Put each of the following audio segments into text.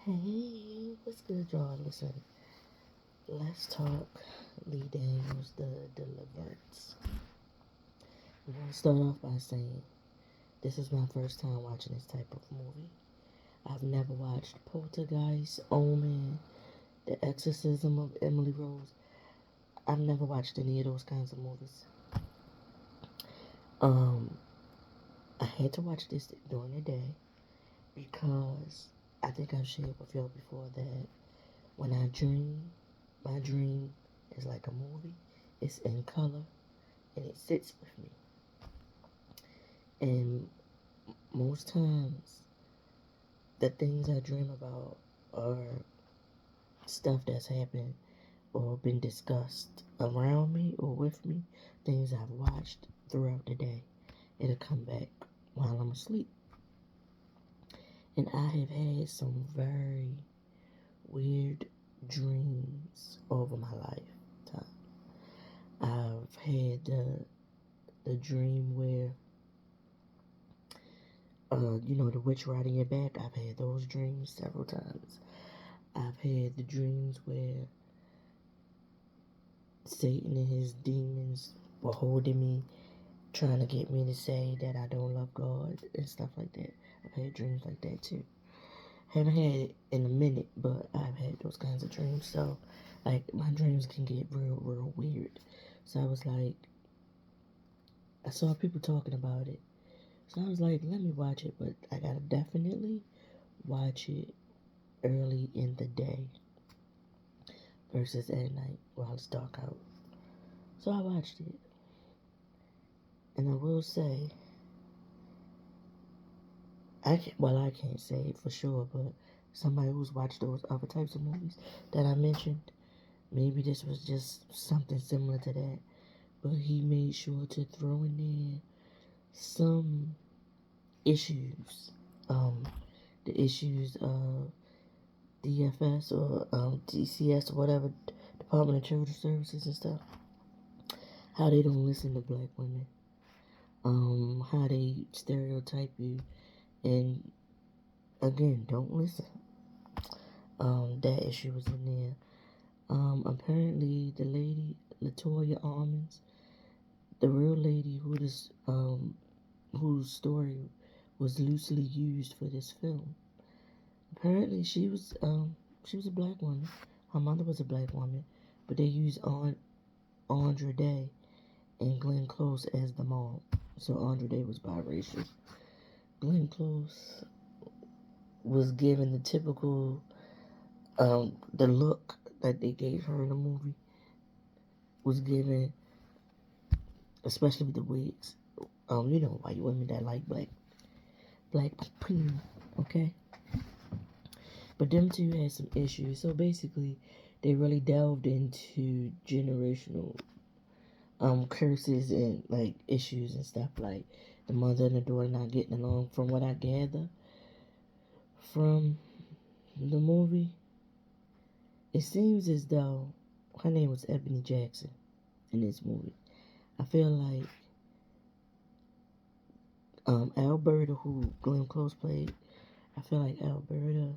Hey, what's good, y'all? Listen, let's talk Lee Daniels, the Deliverance. I'm gonna start off by saying this is my first time watching this type of movie. I've never watched Poltergeist, Omen, The Exorcism of Emily Rose. I've never watched any of those kinds of movies. Um, I had to watch this during the day because I think I've shared with y'all before that when I dream, my dream is like a movie. It's in color and it sits with me. And most times, the things I dream about are stuff that's happened or been discussed around me or with me, things I've watched throughout the day. It'll come back while I'm asleep. And I have had some very weird dreams over my lifetime. I've had the dream where the witch riding your back. I've had those dreams several times. I've had the dreams where Satan and his demons were holding me, trying to get me to say that I don't love God and stuff like that. I've had dreams like that too. Haven't had it in a minute, but I've had those kinds of dreams. So, like, my dreams can get real, real weird. So I was like, I saw people talking about it. So I was like, let me watch it, but I gotta definitely watch it early in the day versus at night while it's dark out. So I watched it. And I will say, I can't say it for sure, but somebody who's watched those other types of movies that I mentioned, maybe this was just something similar to that. But he made sure to throw in there some issues. The issues of DFS or DCS or whatever, Department of Children's Services and stuff. How they don't listen to black women. How they stereotype you and again, don't listen. That issue was in there. Apparently the lady, Latoya Almonds, the real lady whose story was loosely used for this film. Apparently she was a black woman. Her mother was a black woman, but they used Andra Day and Glenn Close as the mom. So Andra Day was biracial. Glenn Close was given the typical the look that they gave her in the movie was given, especially with the wigs. White women that like black people, okay? But them two had some issues. So basically, they really delved into generational curses and like issues and stuff, like the mother and the daughter not getting along. From what I gather from the movie, it seems as though her name was Ebony Jackson in this movie. I feel like Alberta, who Glenn Close played, I feel like Alberta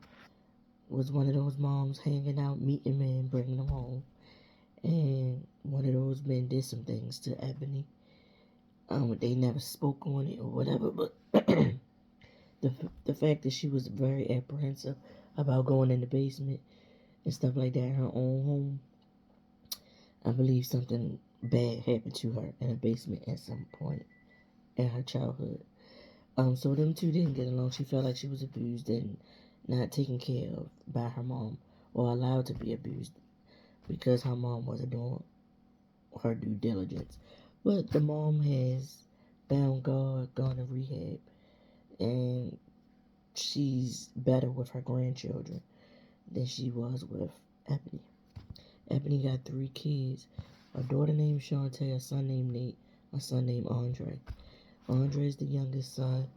was one of those moms hanging out, meeting men, bringing them home. And one of those men did some things to Ebony. They never spoke on it or whatever, but the fact that she was very apprehensive about going in the basement and stuff like that in her own home, I believe something bad happened to her in a basement at some point in her childhood. So them two didn't get along. She felt like she was abused and not taken care of by her mom or allowed to be abused because her mom wasn't doing her due diligence. But the mom has found God, gone to rehab, and she's better with her grandchildren than she was with Ebony. Ebony got 3 kids: a daughter named Shantae, a son named Nate, a son named Andre. Andre is the youngest son.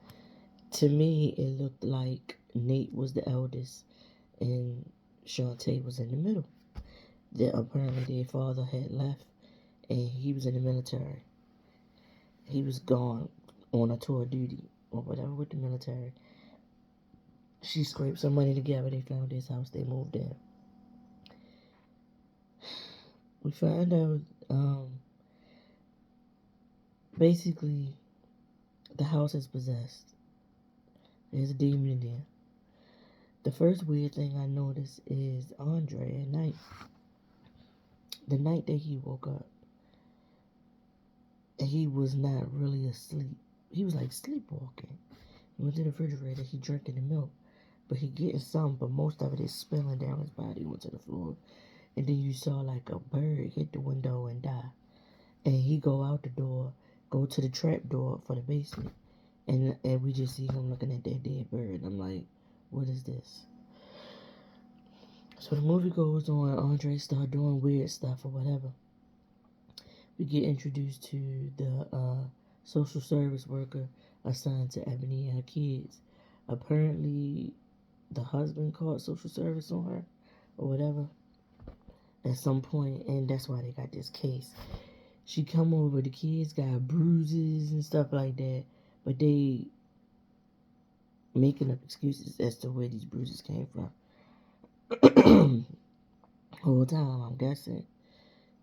To me, it looked like Nate was the eldest and Shantae was in the middle. That apparently their father had left and he was in the military. He was gone on a tour of duty or whatever with the military. She scraped some money together. They found this house. They moved in. We find out, basically, the house is possessed. There's a demon in there. The first weird thing I noticed is Andre at night. The night that he woke up, and he was not really asleep. He was like sleepwalking. He went to the refrigerator. He drinking the milk, but he getting some. But most of it is spilling down his body onto the floor. And then you saw like a bird hit the window and die. And he go out the door, go to the trap door for the basement, and we just see him looking at that dead bird. I'm like, what is this? So the movie goes on. Andre start doing weird stuff or whatever. We get introduced to the social service worker assigned to Ebony and her kids. Apparently, the husband called social service on her or whatever at some point, and that's why they got this case. She come over, the kids got bruises and stuff like that, but they making up excuses as to where these bruises came from. Whole time, I'm guessing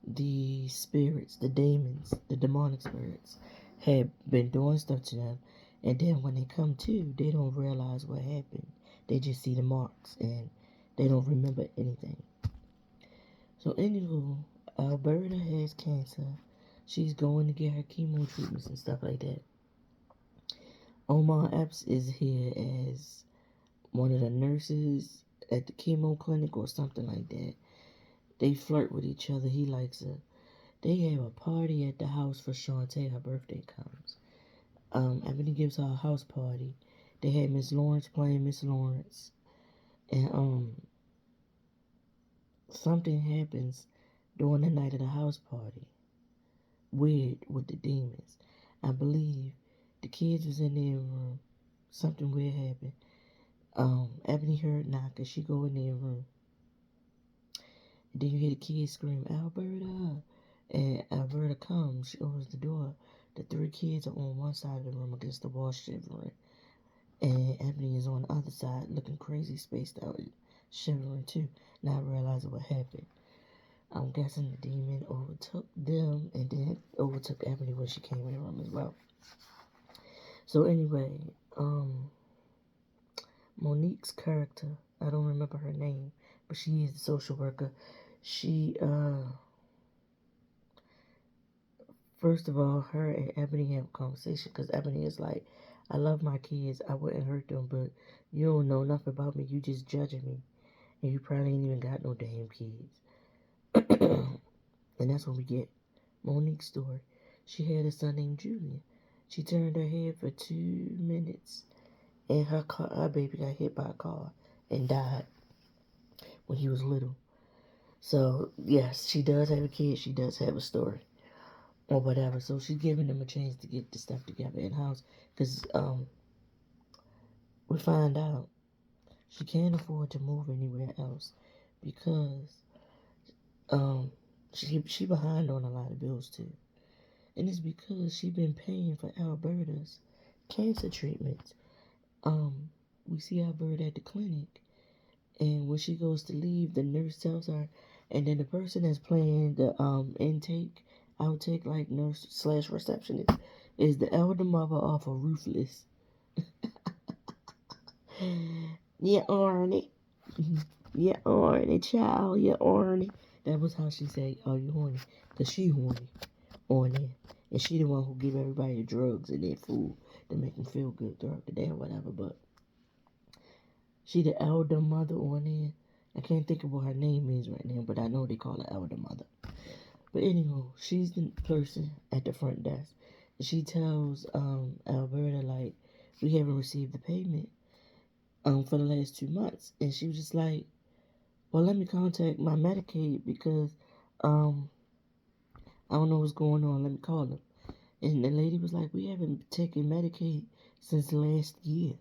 the spirits, the demons, the demonic spirits had been doing stuff to them, and then when they come to, they don't realize what happened. They just see the marks and they don't remember anything. So anywho, Alberta has cancer. She's going to get her chemo treatments and stuff like that. Omar Epps is here as one of the nurses at the chemo clinic or something like that. They flirt with each other. He likes her. They have a party at the house for Shantae. Her birthday comes. Ebony gives her a house party. They had Miss Lawrence playing Miss Lawrence. And something happens during the night of the house party. Weird with the demons. I believe the kids was in their room. Something weird happened. Ebony heard knock and she go in their room. And then you hear the kids scream, Alberta. And Alberta comes. She opens the door. The three kids are on one side of the room against the wall shivering. And Ebony is on the other side looking crazy, spaced out, shivering too, not realizing what happened. I'm guessing the demon overtook them and then overtook Ebony when she came in the room as well. So anyway, Monique's character, I don't remember her name, but she is the social worker. She, first of all, her and Ebony have a conversation because Ebony is like, I love my kids. I wouldn't hurt them, but you don't know nothing about me. You just judging me. And you probably ain't even got no damn kids. And that's when we get Monique's story. She had a son named Julian. She turned her head for 2 minutes, and her baby got hit by a car and died when he was little. So, yes, she does have a kid. She does have a story or whatever. So she's giving them a chance to get the stuff together in house because we find out she can't afford to move anywhere else because she behind on a lot of bills too. And it's because she been paying for Alberta's cancer treatments. We see Alberta at the clinic, and when she goes to leave, the nurse tells her, and then the person that's playing the outtake like nurse slash receptionist is the elder mother of a Ruthless. Yeah, Arnie. Yeah, Arnie, child. Yeah, Arnie. That was how she said, "Are you horny?" Cause she horny on there, and she the one who give everybody the drugs and their food to make them feel good throughout the day or whatever. But she the elder mother on there. I can't think of what her name is right now, but I know they call her elder mother. But anyhow, she's the person at the front desk. And she tells Alberta like, we haven't received the payment for the last 2 months. And she was just like, well, let me contact my Medicaid because I don't know what's going on. Let me call them. And the lady was like, we haven't taken Medicaid since last year.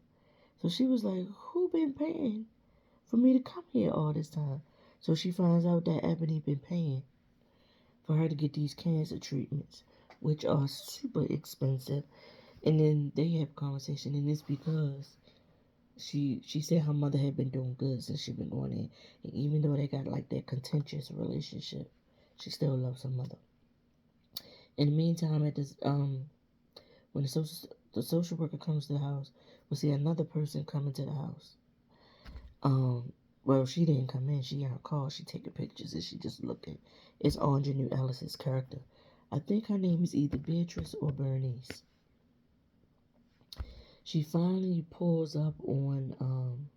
So she was like, who been paying for me to come here all this time? So she finds out that Ebony been paying for her to get these cancer treatments, which are super expensive. And then they have a conversation, and it's because she said her mother had been doing good since she been going in, and even though they got like that contentious relationship, she still loves her mother. In the meantime, at this when the social worker comes to the house, we see another person coming to the house. Well, she didn't come in. She in her car. She taking pictures and she just looking. It's Audrey Ellis's character. I think her name is either Beatrice or Bernice. She finally pulls up on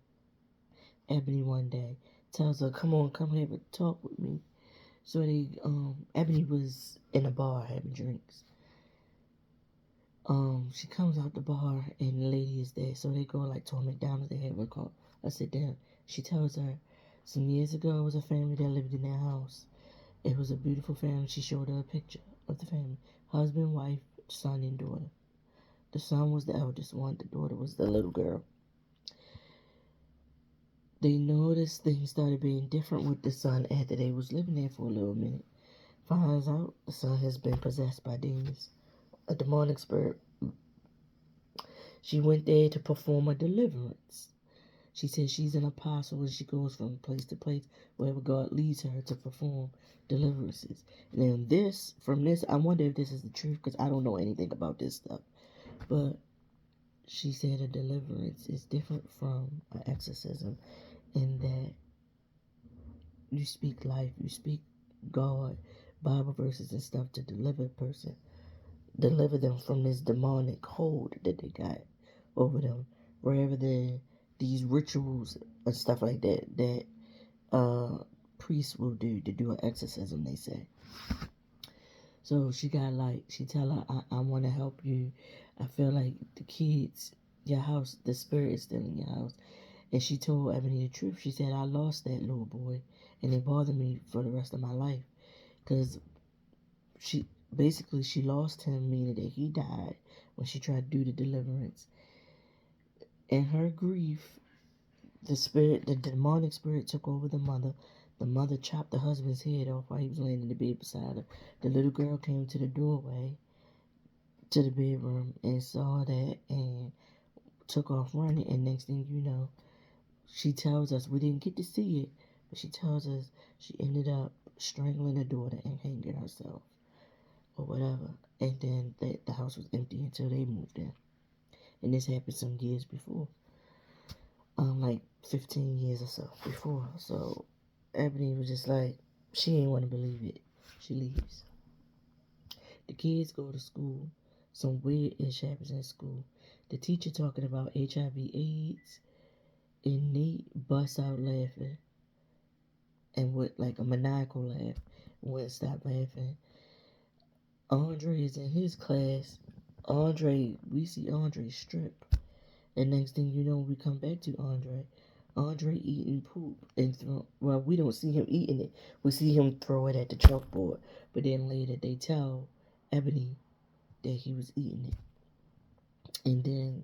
Ebony one day, tells her, "Come on, come have a talk with me." So Ebony was in a bar having drinks. She comes out the bar and the lady is there. So they go like to a McDonald's. They have a sit down. She tells her, some years ago, it was a family that lived in their house. It was a beautiful family. She showed her a picture of the family: husband, wife, son, and daughter. The son was the eldest one. The daughter was the little girl. They noticed things started being different with the son after they was living there for a little minute. Finds out the son has been possessed by demons, a demonic spirit. She went there to perform a deliverance. She says she's an apostle and she goes from place to place wherever God leads her to perform deliverances. And then from this, I wonder if this is the truth because I don't know anything about this stuff. But she said a deliverance is different from an exorcism in that you speak life, you speak God, Bible verses and stuff to deliver a person, deliver them from this demonic hold that they got over them, wherever these rituals and stuff like that priests will do an exorcism, they say. So she tell her, I want to help you. I feel like the kids, your house, the spirit is still in your house. And she told Ebony the truth. She said, I lost that little boy and it bothered me for the rest of my life. Because she lost him, meaning that he died when she tried to do the deliverance. In her grief, the demonic spirit took over the mother. The mother chopped the husband's head off while he was laying in the bed beside her. The little girl came to the doorway to the bedroom and saw that and took off running. And next thing you know, she tells us, we didn't get to see it, but she tells us she ended up strangling her daughter and hanging herself or whatever. And then the house was empty until they moved in. And this happened some years before. Like 15 years or so before. So Ebony was just like, she ain't want to believe it. She leaves. The kids go to school. Some weird ish happens in school. The teacher talking about HIV/AIDS, and Nate busts out laughing, and with like a maniacal laugh, wouldn't stop laughing. Andre is in his class. We see Andre strip. And next thing you know, we come back to Andre eating poop and we don't see him eating it. We see him throw it at the chalkboard. But then later they tell Ebony that he was eating it. And then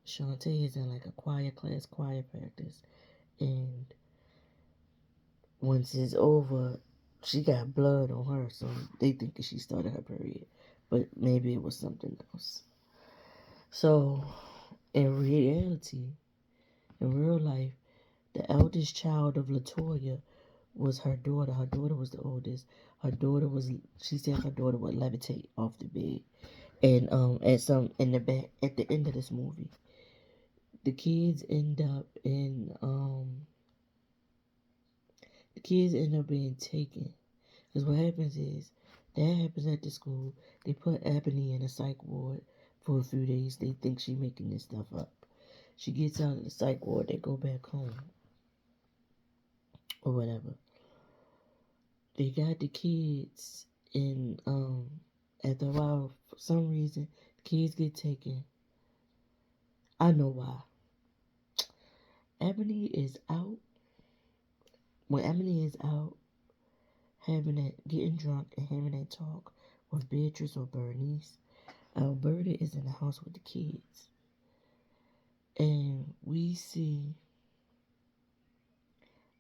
Shantae is in like a choir practice. And once it's over, she got blood on her. So they think that she started her period. But maybe it was something else. So in reality, in real life, the eldest child of Latoya was her daughter. Her daughter was the oldest. She said her daughter would levitate off the bed. And at the end of this movie, the kids end up being taken. Because what happens is, that happens at the school. They put Ebony in a psych ward for a few days. They think she making this stuff up. She gets out of the psych ward. They go back home. Or whatever. They got the kids and after a while, for some reason, the kids get taken. I know why. Ebony is out. When Ebony is out getting drunk and having that talk with Beatrice or Bernice, Alberta is in the house with the kids. And we see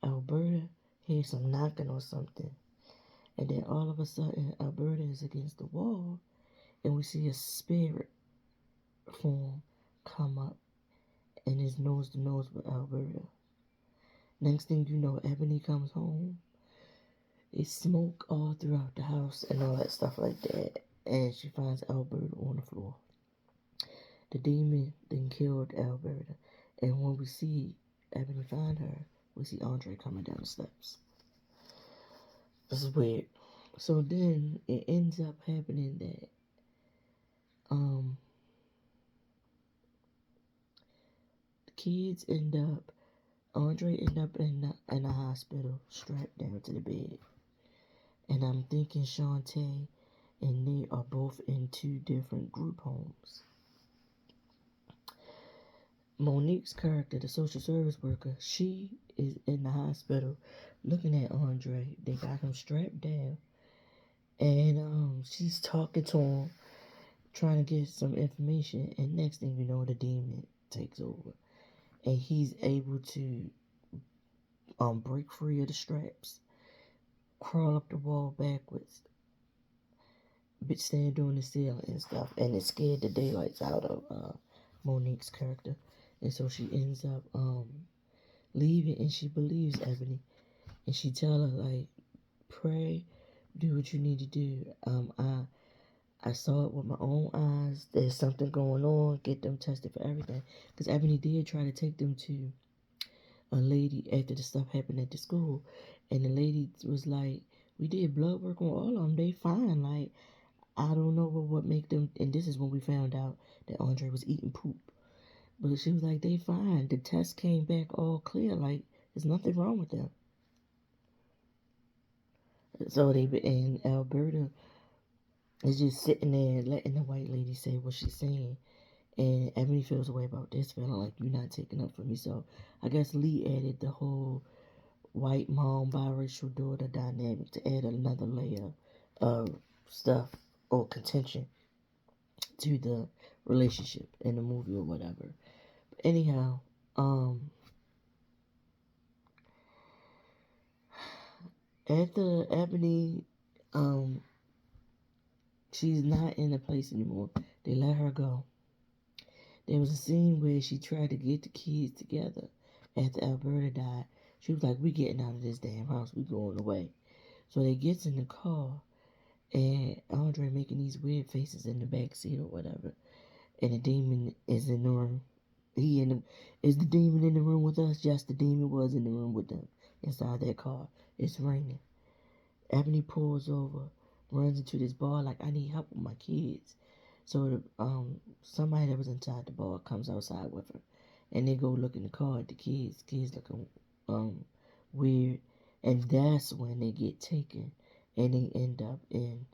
Alberta hear some knocking or something. And then all of a sudden, Alberta is against the wall. And we see a spirit form come up and is nose to nose with Alberta. Next thing you know, Ebony comes home. It's smoke all throughout the house and all that stuff like that. And she finds Alberta on the floor. The demon then killed Alberta. And when we see Ebony find her, we see Andre coming down the steps. This is weird. So then it ends up happening that the kids Andre end up in a hospital strapped down to the bed. And I'm thinking Shantae and Nate are both in two different group homes. Monique's character, the social service worker, she is in the hospital looking at Andre. They got him strapped down. And she's talking to him, trying to get some information. And next thing you know, the demon takes over. And he's able to break free of the straps, crawl up the wall backwards, but stand on the ceiling and stuff. And it scared the daylights out of Monique's character. And so she ends up leaving, and she believes Ebony. And she tell her, like, pray, do what you need to do. I saw it with my own eyes. There's something going on. Get them tested for everything. Because Ebony did try to take them to a lady after the stuff happened at the school. And the lady was like, we did blood work on all of them. They fine. Like, I don't know what make them. And this is when we found out that Andre was eating poop. But she was like, they fine. The test came back all clear. Like, there's nothing wrong with them. So and Alberta is just sitting there letting the white lady say what she's saying. And Ebony feels a way about this, feeling like you're not taking up for me. So I guess Lee added the whole white mom, biracial daughter dynamic to add another layer of stuff or contention to the relationship in the movie or whatever. But anyhow, after Ebony, she's not in the place anymore. They let her go. There was a scene where she tried to get the kids together after Alberta died. She was like, we getting out of this damn house. We going away. So they gets in the car, and Andre making these weird faces in the back seat or whatever. And the demon is in the room. Is the demon in the room with us? Yes, the demon was in the room with them inside that car. It's raining. Ebony pulls over, runs into this bar like, I need help with my kids. So somebody that was inside the bar comes outside with her, and they go look in the car at the kids. Kids looking weird, and that's when they get taken, and they end up in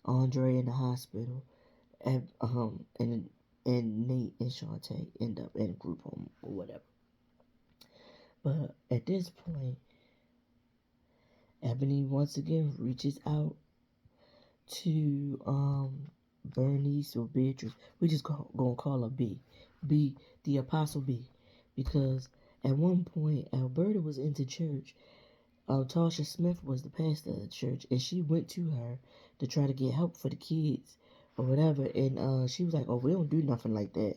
Andre in the hospital, and Nate and Shantae end up in a group home or whatever. But at this point, Ebony once again reaches out to Bernice or Beatrice. We just gonna call her B. B, the Apostle B. Because at one point, Alberta was into church. Tasha Smith was the pastor of the church, and she went to her to try to get help for the kids or whatever. And she was like, oh, we don't do nothing like that.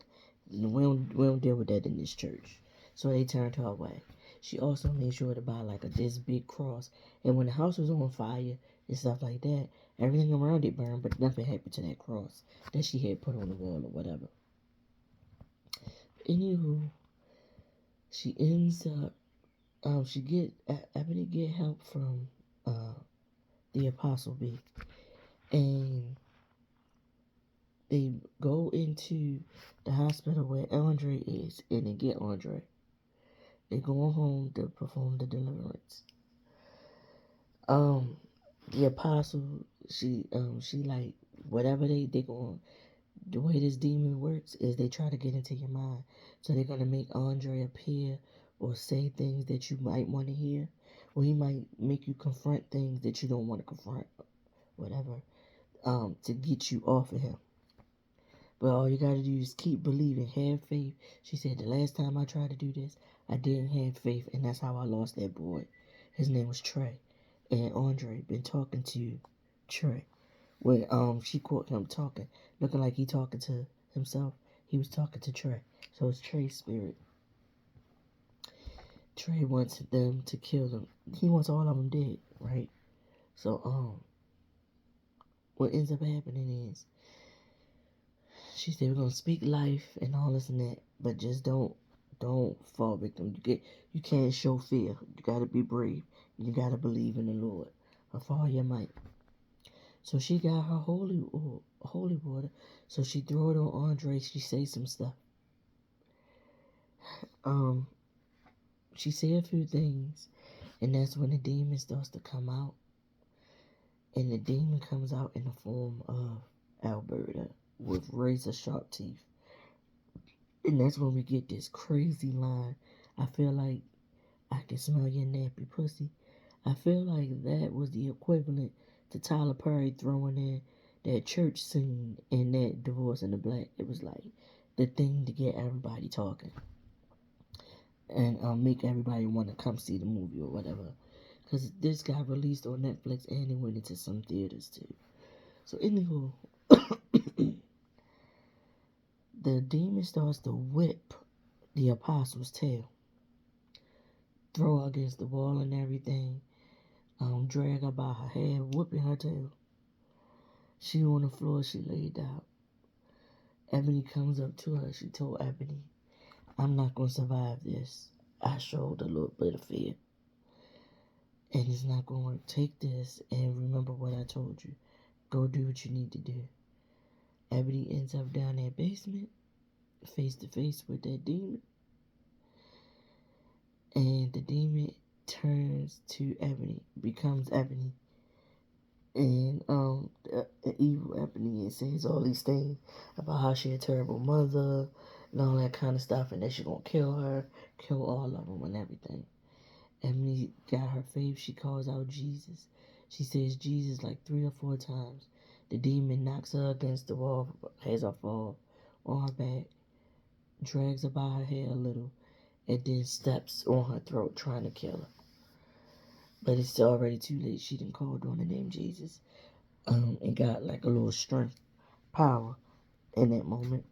We don't deal with that in this church. So they turned her away. She also made sure to buy like this big cross. And when the house was on fire and stuff like that, everything around it burned, but nothing happened to that cross that she had put on the wall or whatever. Anywho, she ends up, Ebony get help from the Apostle B. And they go into the hospital where Andre is, and they get Andre. They go home to perform the deliverance. The Apostle, she like, whatever they going, the way this demon works is they try to get into your mind. So they're going to make Andre appear or say things that you might want to hear. Or he might make you confront things that you don't want to confront. Whatever. To get you off of him. But all you got to do is keep believing. Have faith. She said, the last time I tried to do this, I didn't have faith. And that's how I lost that boy. His name was Trey. And Andre been talking to Trey. When she caught him talking, looking like he talking to himself, he was talking to Trey. So it's Trey's spirit. Trey wants them to kill them. He wants all of them dead, right? So, what ends up happening is she said we're gonna speak life and all this and that, but just don't fall victim. You can't show fear. You gotta be brave. You gotta believe in the Lord with all your might. So she got her holy water. So she throw it on Andre. She say some stuff. She say a few things, and that's when the demon starts to come out. And the demon comes out in the form of Alberta with razor sharp teeth. And that's when we get this crazy line. I feel like I can smell your nappy pussy. I feel like that was the equivalent to Tyler Perry throwing in that church scene in that Divorce in the Black. It was like the thing to get everybody talking. And make everybody want to come see the movie or whatever. Because this got released on Netflix and it went into some theaters too. So anywho, the demon starts to whip the apostle's tail. Throw her against the wall and everything. Drag her by her hair, whipping her tail. She on the floor, she laid out. Ebony comes up to her. She told Ebony, I'm not going to survive this. I showed a little bit of fear. And it's not going to work. Take this and remember what I told you. Go do what you need to do. Ebony ends up down that basement, face to face with that demon. And the demon turns to Ebony, becomes Ebony. And the evil Ebony, and says all these things about how she a terrible mother and all that kind of stuff, and that she gonna kill her, kill all of them and everything. Ebony got her faith. She calls out Jesus. She says Jesus like 3 or 4 times. The demon knocks her against the wall, has her fall on her back, drags her by her hair a little, and then steps on her throat trying to kill her. But it's already too late. She done called on the name Jesus. And got like a little strength, power in that moment.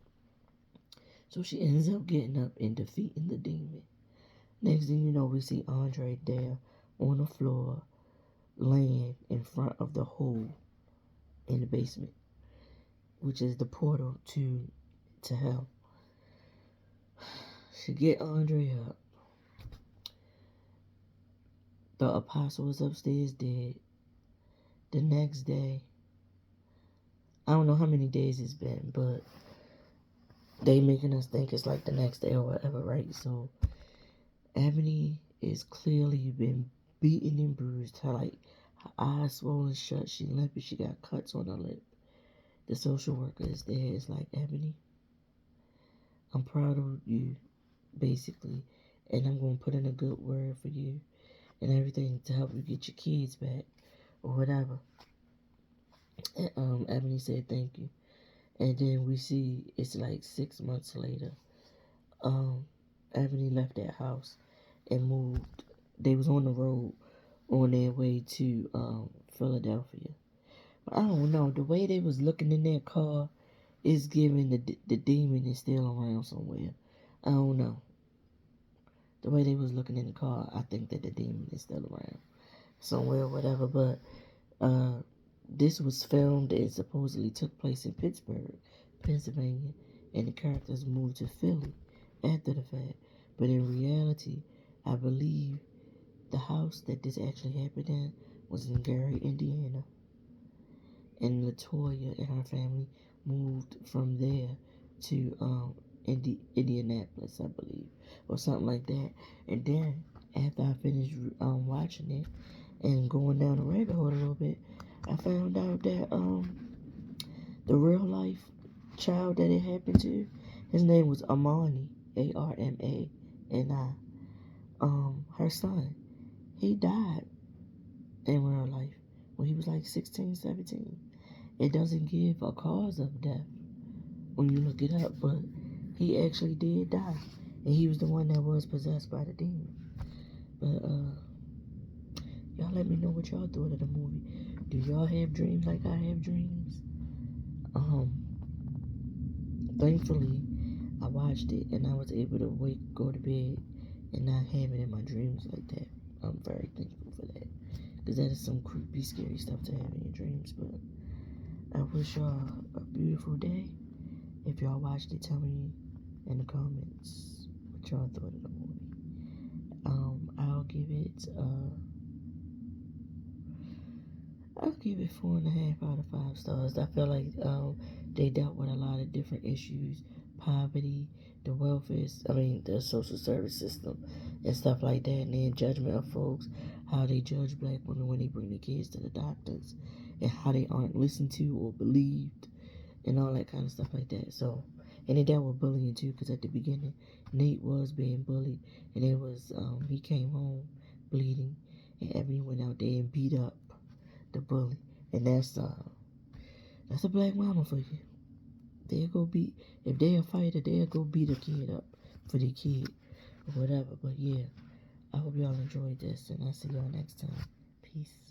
So she ends up getting up and defeating the demon. Next thing you know, we see Andre there on the floor, laying in front of the hole in the basement, which is the portal to hell. She get Andre up. The apostle is upstairs dead. The next day, I don't know how many days it's been, but they making us think it's like the next day or whatever, right? So Ebony is clearly been beaten and bruised. Her eyes swollen shut. She limping. She got cuts on her lip. The social worker is there. It's like, Ebony, I'm proud of you, basically, and I'm gonna put in a good word for you and everything to help you get your kids back or whatever. And Ebony said thank you. And then we see it's like 6 months later. Ebony left that house and moved. They was on the road on their way to Philadelphia. But I don't know. The way they was looking in their car is giving the demon is still around somewhere. I don't know. The way they was looking in the car, I think that the demon is still around somewhere, whatever. But this was filmed and supposedly took place in Pittsburgh, Pennsylvania, and the characters moved to Philly after the fact. But in reality, I believe the house that this actually happened in was in Gary, Indiana. And Latoya and her family moved from there to Indianapolis, I believe, or something like that. And then after I finished watching it and going down the rabbit hole a little bit, I found out that the real life child that it happened to, his name was Armani, Armani. Her son, he died in real life when he was like 16, 17. It doesn't give a cause of death when you look it up, but he actually did die, and he was the one that was possessed by the demon. But y'all let me know what y'all thought of the movie. Do y'all have dreams like I have dreams? Thankfully, I watched it and I was able to go to bed and not have it in my dreams like that. I'm very thankful for that, because that is some creepy, scary stuff to have in your dreams. But I wish y'all a beautiful day. If y'all watched it, tell me in the comments what y'all thought of the movie. I'll give it 4.5 out of 5 stars. I feel like they dealt with a lot of different issues, poverty, the the social service system, and stuff like that, and then judgment of folks, how they judge black women when they bring their kids to the doctors, and how they aren't listened to or believed, and all that kind of stuff like that. So, and they dealt with bullying too, because at the beginning, Nate was being bullied, and it was he came home bleeding, and Ebony went out there and beat up the bully, and that's a black mama for you. They'll go beat, if they a fighter, they'll go beat a kid up for their kid or whatever. But yeah, I hope y'all enjoyed this, and I'll see y'all next time. Peace.